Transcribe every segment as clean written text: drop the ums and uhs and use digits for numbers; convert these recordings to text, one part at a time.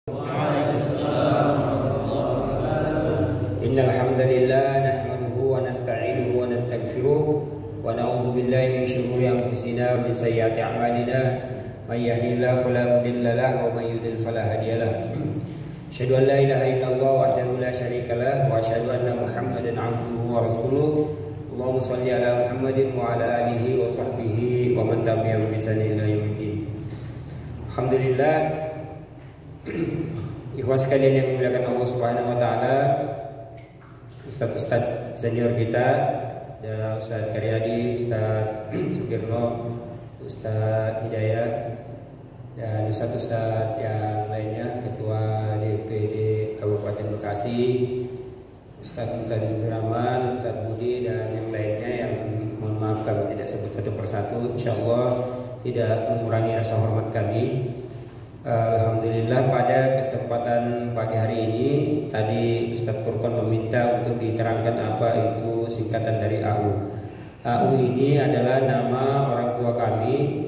Innal hamdalillah nahmaduhu wa nasta'inuhu wa nastaghfiruh wa na'udzu billahi min shururi anfusina wa min sayyiati a'malina may yahdihillahu fala mudilla lahu wa may yudlil fala hadiyalah. Asyhadu an la ilaha illallah wahdahu la syarikalah wa asyhadu anna Muhammadan 'abduhu wa rasuluh. Allahumma shalli ala Muhammadin wa ala alihi wa sahbihi wa man tabi'ahum bi ihsan ila yaumiddin. Alhamdulillah, ikhwan sekalian yang dimuliakan Allah Subhanahu wa taala, Ustadz senior kita, ada Ustadz Karyadi, Ustadz Sukirno, Ustadz Hidayat, dan Ustadz yang lainnya, Ketua DPD Kabupaten Bekasi, Ustadz Muntazir Rahman, Ustadz Budi, dan yang lainnya yang mohon maaf kami tidak sebut satu persatu. InsyaAllah tidak mengurangi rasa hormat kami. Alhamdulillah, pada kesempatan pagi hari ini tadi Ustadz Furqan meminta untuk diterangkan apa itu singkatan dari AU. AU ini adalah nama orang tua kami,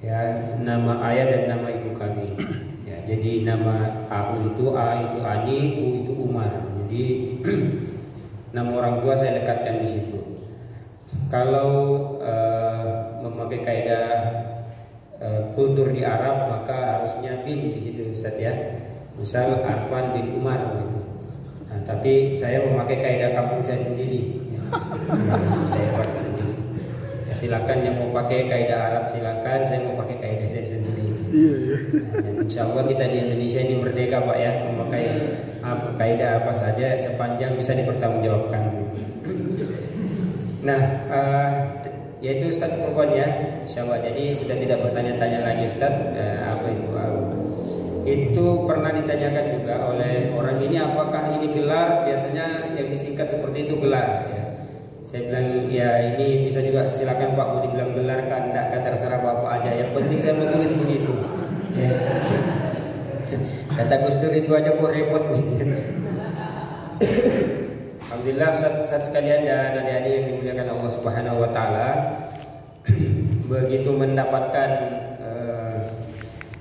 ya, nama ayah dan nama ibu kami. Ya, jadi nama AU itu A itu Ani, U itu Umar. Jadi nama orang tua saya lekatkan di situ. Kalau memakai kaidah kultur di Arab, maka harusnya bin di situ, Ustaz, ya. Misal Arfan bin Umar gitu. Nah, tapi saya memakai kaidah kampung saya sendiri, ya. Saya pakai sendiri. Ya, silakan yang mau pakai kaidah Arab silakan, saya mau pakai kaidah saya sendiri. Nah, dan insya Allah kita di Indonesia ini merdeka, Pak, ya, memakai kaidah apa saja sepanjang bisa dipertanggungjawabkan. Nah, yaitu Ustadz Furqan, ya, insyaallah. Jadi sudah tidak bertanya-tanya lagi, Ustadz, apa itu AU. Itu pernah ditanyakan juga oleh orang ini, apakah ini gelar, biasanya yang disingkat seperti itu gelar, ya. Saya bilang, ya ini bisa juga, silakan Pak, mau dibilang gelar kan enggak, terserah Bapak aja, yang penting saya mau tulis begitu, ya. Kata Gus Dur itu aja kok repot gitu. Alhamdulillah, Ustaz sekalian dan adik-adik yang dimuliakan Allah Subhanahu wa taala, begitu mendapatkan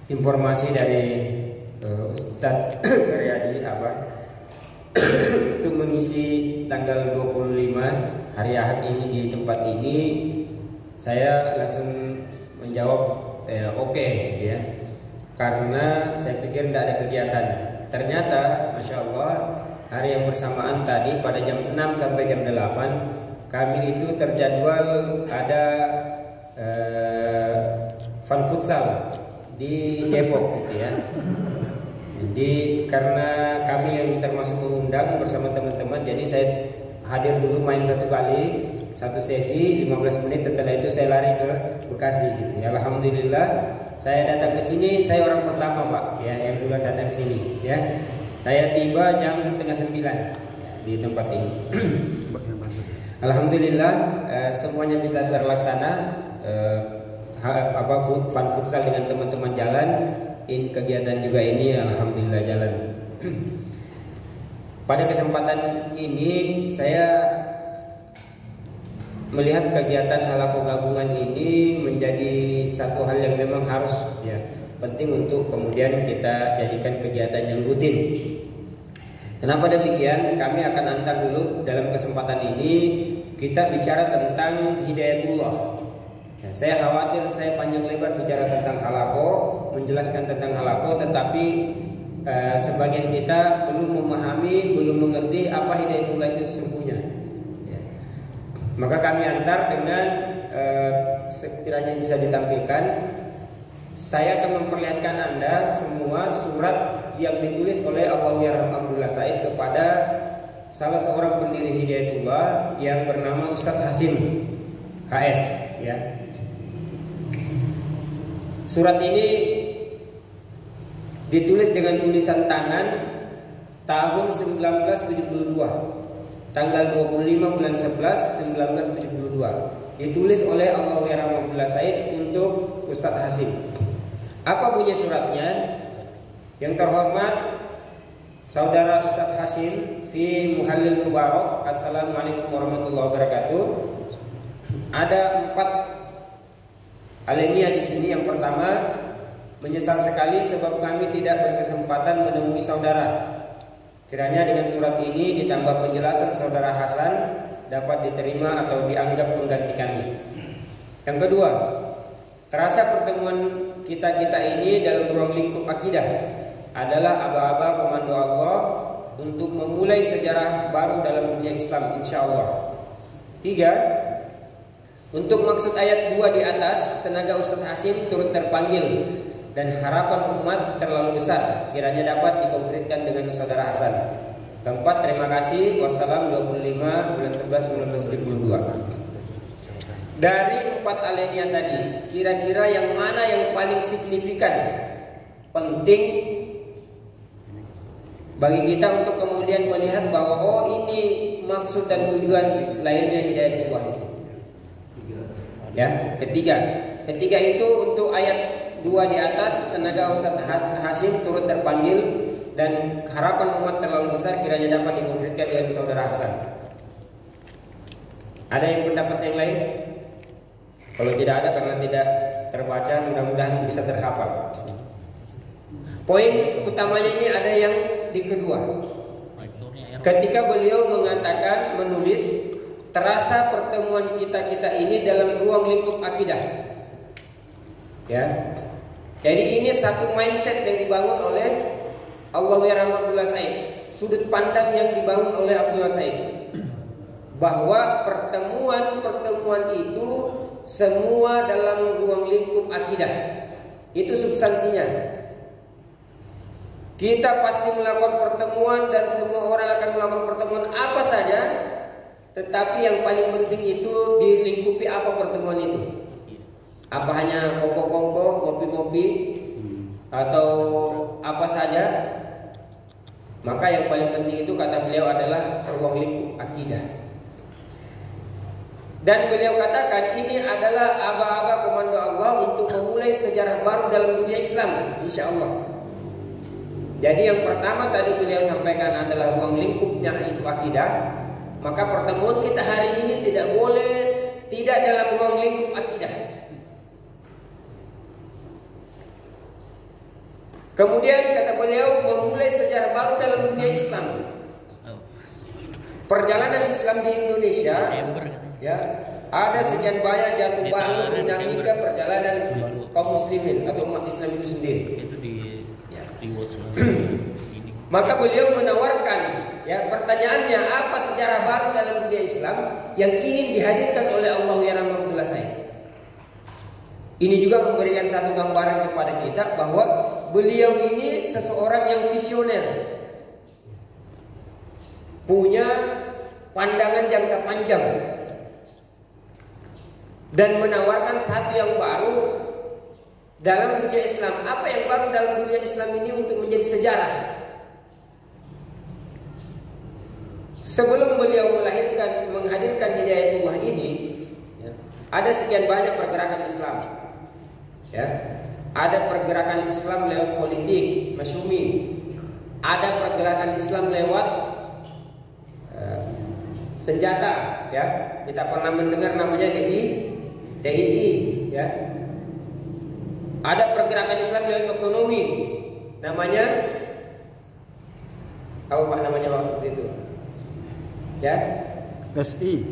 informasi dari Ustaz Karyadi untuk mengisi tanggal 25 hari Ahad ini di tempat ini, saya langsung menjawab oke, gitu, ya. Karena saya pikir tidak ada kegiatan. Ternyata Masya Allah, hari yang bersamaan tadi pada jam 6 sampai jam 8 kami itu terjadwal ada fun futsal di Depok, gitu, ya. Jadi karena kami yang termasuk mengundang bersama teman-teman, jadi saya hadir dulu main satu sesi 15 menit, setelah itu saya lari ke Bekasi, gitu, ya. Alhamdulillah, saya datang ke sini, saya orang pertama, Pak, ya, yang duluan datang ke sini, ya. Saya tiba jam 8:30 ya, di tempat ini. Alhamdulillah, semuanya bisa terlaksana. Fun futsal dengan teman-teman jalan, kegiatan juga ini alhamdulillah jalan. Pada kesempatan ini saya melihat kegiatan halaqah gabungan ini menjadi satu hal yang memang harus, ya, penting untuk kemudian kita jadikan kegiatan yang rutin. Kenapa demikian? Kami akan antar dulu dalam kesempatan ini kita bicara tentang hidayatullah. Ya, saya khawatir saya panjang lebar bicara tentang halaqah, menjelaskan tentang halaqah, tetapi sebagian kita belum memahami, belum mengerti apa hidayatullah itu sesungguhnya. Ya. Maka kami antar dengan sekiranya bisa ditampilkan. Saya akan memperlihatkan Anda semua surat yang ditulis oleh Allahyarham Abdullah Said kepada salah seorang pendiri Hidayatullah yang bernama Ustadz Hasim HS, ya. Surat ini ditulis dengan tulisan tangan tahun 1972, tanggal 25 bulan 11 1972. Ditulis oleh Allahyarham Abdullah Said untuk Ustadz Hasim. Apa bunyi suratnya? Yang terhormat Saudara Ustadz Hasim fi Muhallil Mubarak, Assalamualaikum warahmatullahi wabarakatuh. Ada 4 alenia di sini. Yang pertama, Menyesal sekali sebab kami tidak berkesempatan menemui saudara. Kiranya dengan surat ini ditambah penjelasan saudara Hasan dapat diterima atau dianggap mengganti kami. Yang kedua, terasa pertemuan kita-kita ini dalam ruang lingkup akidah adalah aba-aba komando Allah untuk memulai sejarah baru dalam dunia Islam, insya Allah. 3. Untuk maksud ayat 2 di atas, tenaga Ustaz Hasyim turut terpanggil dan harapan umat terlalu besar, kiranya dapat dikonkretkan dengan saudara Hasan. Keempat, terima kasih. Wassalam 25 bulan 11 1972. Dari 4 alinea tadi, kira-kira yang mana yang paling signifikan, penting bagi kita untuk kemudian melihat bahwa oh ini maksud dan tujuan lahirnya Hidayatullah itu. Ya, ketiga itu untuk ayat 2 di atas, tenaga Ustaz Hasyim turut terpanggil dan harapan umat terlalu besar, kiranya dapat dikonkretkan dengan saudara Hasan. Ada yang pendapat yang lain? Kalau tidak ada karena tidak terbaca, mudah-mudahan bisa terhafal. Poin utamanya ini ada yang di kedua. Ketika beliau mengatakan, menulis, terasa pertemuan kita-kita ini dalam ruang lingkup akidah. Ya. Jadi ini satu mindset yang dibangun oleh Allahyarham Abdullah Said. Sudut pandang yang dibangun oleh Abdullah Said. Bahwa pertemuan-pertemuan itu semua dalam ruang lingkup akidah. Itu substansinya. Kita pasti melakukan pertemuan dan semua orang akan melakukan pertemuan apa saja. Tetapi yang paling penting itu dilingkupi apa pertemuan itu. Apa hanya kongko-kongko, ngopi-ngopi, atau apa saja. Maka yang paling penting itu kata beliau adalah ruang lingkup akidah. Dan beliau katakan ini adalah aba-aba komando Allah untuk memulai sejarah baru dalam dunia Islam, insya Allah. Jadi yang pertama tadi beliau sampaikan adalah ruang lingkupnya itu akidah. Maka pertemuan kita hari ini tidak boleh tidak dalam ruang lingkup akidah. Kemudian kata beliau memulai sejarah baru dalam dunia Islam. Perjalanan Islam di Indonesia, ya, ada sekian banyak jatuh bangun dinamika perjalanan kaum muslimin atau umat Islam itu sendiri. Ya. Maka beliau menawarkan, ya, pertanyaannya apa sejarah baru dalam dunia Islam yang ingin dihadirkan oleh Allahyarham Abdullah Said. Ini juga memberikan satu gambaran kepada kita bahwa beliau ini seseorang yang visioner, punya pandangan jangka panjang, dan menawarkan satu yang baru dalam dunia Islam. Apa yang baru dalam dunia Islam ini untuk menjadi sejarah? Sebelum beliau menghadirkan Hidayatullah ini, ya, ada sekian banyak pergerakan Islam. Ya, ada pergerakan Islam lewat politik, masyumi. Ada pergerakan Islam lewat senjata, ya. Kita pernah mendengar namanya DII, ya. Ada pergerakan Islam lewat ekonomi, namanya apa Pak namanya waktu itu? Ya, SI,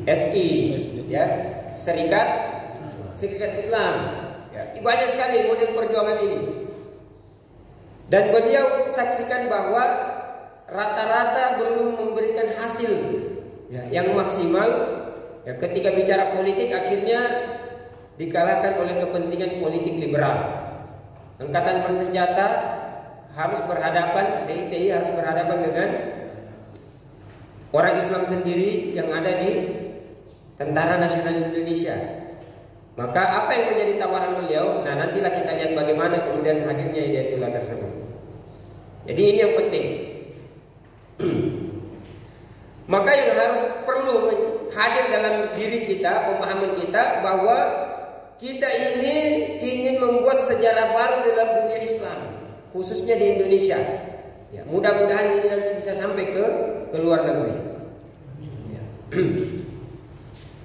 ya, Serikat Islam. Ya, banyak sekali model perjuangan ini. Dan beliau saksikan bahwa rata-rata belum memberikan hasil, ya, yang maksimal. Ya, ketika bicara politik akhirnya dikalahkan oleh kepentingan politik liberal. Angkatan bersenjata harus berhadapan, DITI harus berhadapan dengan orang Islam sendiri yang ada di Tentara Nasional Indonesia. Maka apa yang menjadi tawaran beliau? Nah, nantilah kita lihat bagaimana kemudian hadirnya Hidayatullah tersebut. Jadi ini yang penting. Maka yang harus perlu hadir dalam diri kita, pemahaman kita bahwa kita ini ingin membuat sejarah baru dalam dunia Islam, khususnya di Indonesia. Ya, mudah-mudahan ini nanti bisa sampai ke luar negeri. Ya.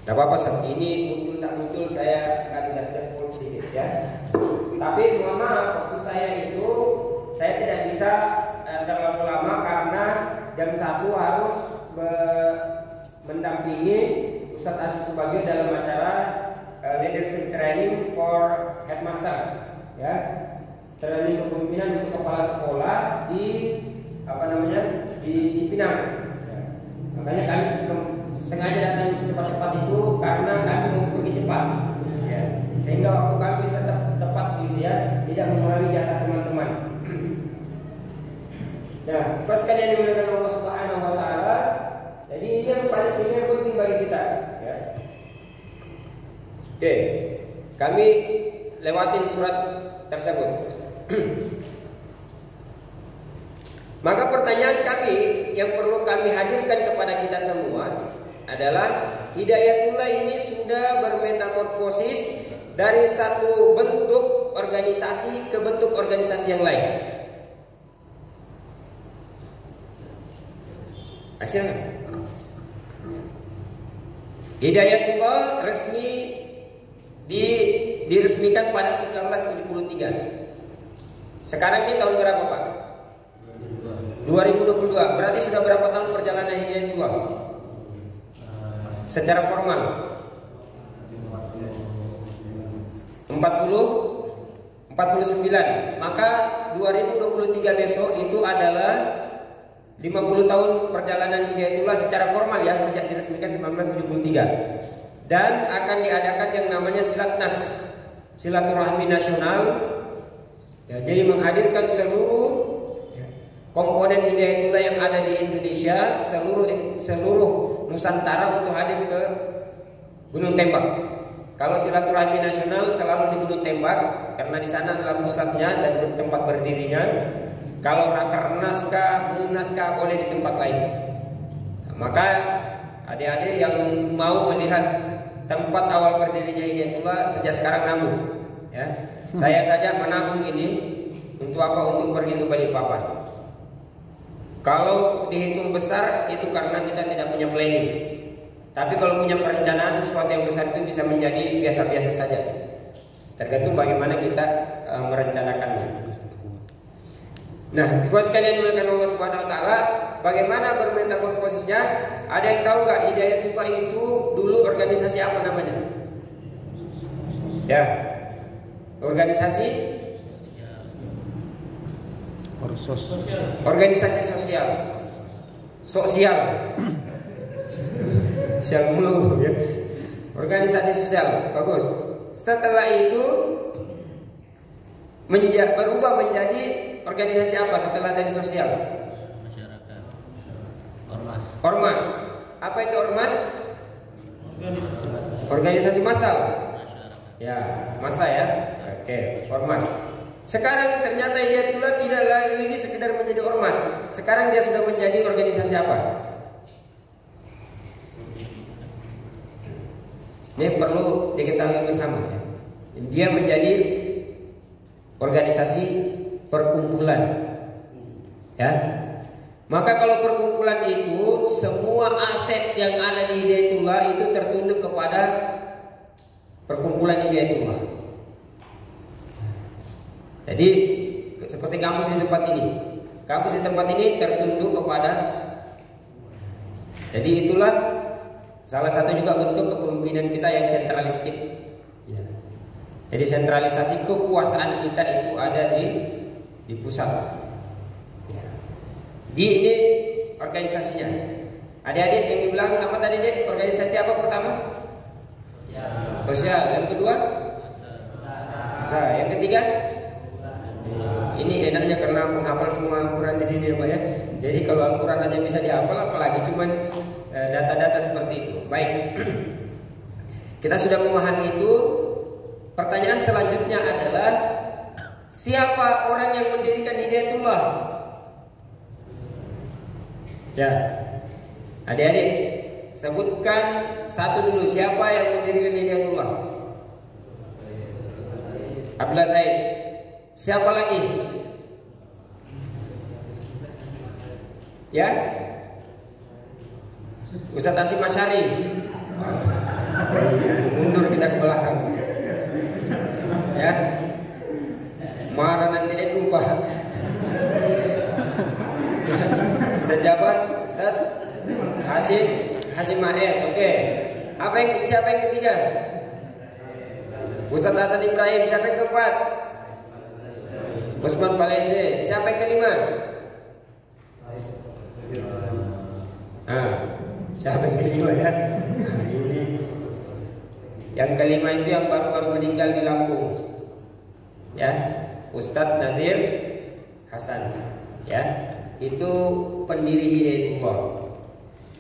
Tidak apa-apa, saat ini muncul tak muncul saya akan gas-gas sedikit, ya. Tapi mohon maaf, waktu saya itu saya tidak bisa terlalu lama karena jam 1 harus mendampingi Ustadz Aziz Subagio dalam acara leadership training for headmaster, ya, training kepemimpinan untuk kepala sekolah di di Cipinang. Ya. Makanya kami sengaja datang cepat-cepat itu karena kami mau pergi cepat, ya. Sehingga waktu kami bisa tepat gitu ya, tidak mengurangi jatah teman-teman. Nah, pas sekalian dimuliakan Allah Subhanahu wa taala, jadi ini yang penting bagi kita, ya. Oke, kami lewatin surat tersebut. Maka pertanyaan kami yang perlu kami hadirkan kepada kita semua adalah Hidayatullah ini sudah bermetamorfosis dari satu bentuk organisasi ke bentuk organisasi yang lain. Hasilnya Hidayatullah resmi diresmikan pada 1973. Sekarang ini tahun berapa, Pak? 2022. Berarti sudah berapa tahun perjalanan Hidayatullah? Secara formal 49. Maka 2023 besok itu adalah 50 tahun perjalanan Hidayatullah secara formal, ya, sejak diresmikan 1973. Dan akan diadakan yang namanya Silatnas, silaturahmi nasional, ya, jadi menghadirkan seluruh komponen Hidayatullah yang ada di Indonesia, seluruh Nusantara untuk hadir ke Gunung Tembak. Kalau silaturahmi nasional selalu di Gunung Tembak karena di sana adalah pusatnya dan tempat berdirinya. Kalau rakernas kah, munas kah, boleh di tempat lain. Maka adik-adik yang mau melihat tempat awal berdirinya Hidayatullah sejak sekarang nabung, ya. Saya saja menabung ini untuk apa? Untuk pergi ke Balikpapan. Kalau dihitung besar itu karena kita tidak punya planning. Tapi kalau punya perencanaan sesuatu yang besar itu bisa menjadi biasa-biasa saja. Tergantung bagaimana kita merencanakannya. Nah, ikhwan sekalian dimuliakan Allah Subhanahu wa taala, bagaimana bermetamorfosisnya? Ada yang tahu nggak Hidayatullah itu dulu organisasi apa namanya? Ya. Organisasi organisasi sosial. Sosial mulu, ya. Organisasi sosial, bagus. Setelah itu berubah menjadi organisasi apa setelah dari sosial? Ormas. Apa itu ormas? Organisasi massal. Ya, massa, ya. Oke, ormas. Sekarang ternyata Hidayatullah tidak lagi sekedar menjadi ormas. Sekarang dia sudah menjadi organisasi apa? Ini perlu diketahui bersama, ya. Dia menjadi organisasi perkumpulan, ya. Maka kalau perkumpulan itu semua aset yang ada di Hidayatullah itu tertunduk kepada perkumpulan Hidayatullah. Jadi seperti kampus di tempat ini. Kampus di tempat ini tertunduk kepada. Jadi itulah salah satu juga bentuk kepemimpinan kita yang sentralistik, ya. Jadi sentralisasi kekuasaan kita itu ada di pusat, ya. Di ini organisasinya. Adik-adik yang dibilang apa tadi, Dek? Organisasi apa pertama? Sosial. Yang kedua? Yang ketiga? Ini enaknya karena penghafal semua Al-Quran di sini, ya Pak, ya. Jadi kalau Al-Quran aja bisa dihafal, apalagi cuman data-data seperti itu. Baik. Kita sudah memahami itu. Pertanyaan selanjutnya adalah siapa orang yang mendirikan Hidayatullah? Ya. Adik-adik, sebutkan satu dulu, siapa yang mendirikan Hidayatullah? Abdullah Said. Siapa lagi? Ya, Ustadz Asyim Masyari. Mundur kita ke belakang. Ya, Ustaz siapa? Ustaz Hasim Maes. Oke. Siapa yang ketiga? Ustaz Hasan Ibrahim. Siapa yang keempat? Usman Palese. Siapa yang kelima? Siapa yang kelima ya? Ini yang kelima itu yang baru-baru meninggal di Lampung, ya, Ustadz Nadir Hasan, ya, itu pendiri Hidayatullah.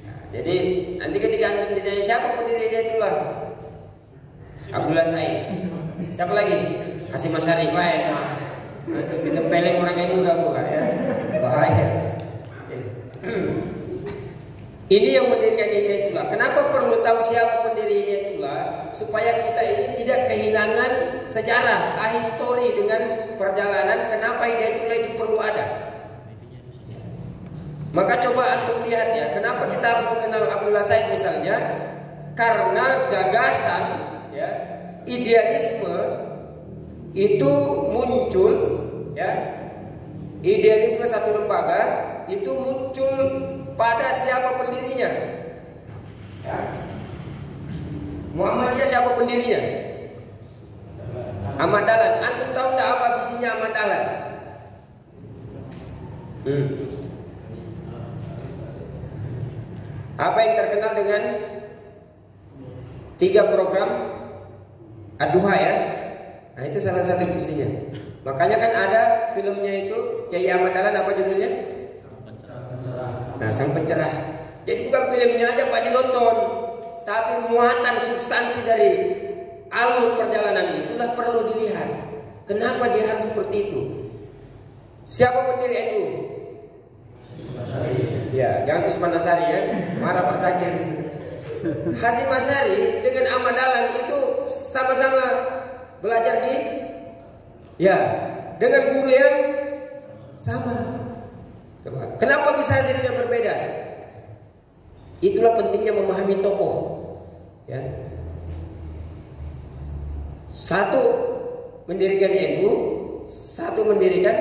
Nah, jadi nanti ketika antum ditanya siapa pendiri Hidayatullah, Abdullah Said. Siapa lagi? Hasim Asyari. Baik, langsung ditempelin orang itu kamu ya, bahaya. Ini yang mendirikan Hidayatullah. Kenapa perlu tahu siapa pendiri Hidayatullah? Supaya kita ini tidak kehilangan sejarah, histori dengan perjalanan kenapa Hidayatullah itu perlu ada. Maka coba antum lihat ya, kenapa kita harus mengenal Abdullah Said misalnya? Karena gagasan, ya, idealisme itu muncul, ya, idealisme satu lembaga itu muncul pada siapa pendirinya? Ya. Muhammadiyah siapa pendirinya? Ahmad Dahlan. Antum tahu enggak apa visinya Ahmad Dahlan? Apa yang terkenal dengan 3 program Ad-Duha ya? Nah itu salah satu visinya. Makanya kan ada filmnya itu Kiai Ahmad Dahlan, apa judulnya? Nah, Sang Pencerah. Jadi bukan filmnya aja Pak dinonton, tapi muatan substansi dari alur perjalanan itulah perlu dilihat. Kenapa dia harus seperti itu? Siapa pendiri NU? Ya, jangan Usman Asyari ya. Marah Pak Zakir. Hasim Asyari dengan Ahmad Dahlan itu sama-sama belajar dengan guru yang sama. Kenapa bisa hasilnya berbeda? Itulah pentingnya memahami tokoh. Ya. Satu mendirikan NU, satu mendirikan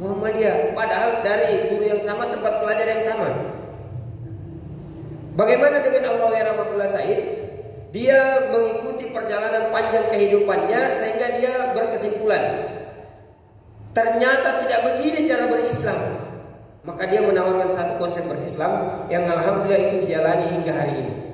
Muhammadiyah. Padahal dari guru yang sama, tempat belajar yang sama. Bagaimana dengan Allahyarham Abdullah Said? Dia mengikuti perjalanan panjang kehidupannya sehingga dia berkesimpulan, ternyata tidak begini cara berislam. Maka dia menawarkan satu konsep berislam yang alhamdulillah itu dijalani hingga hari ini.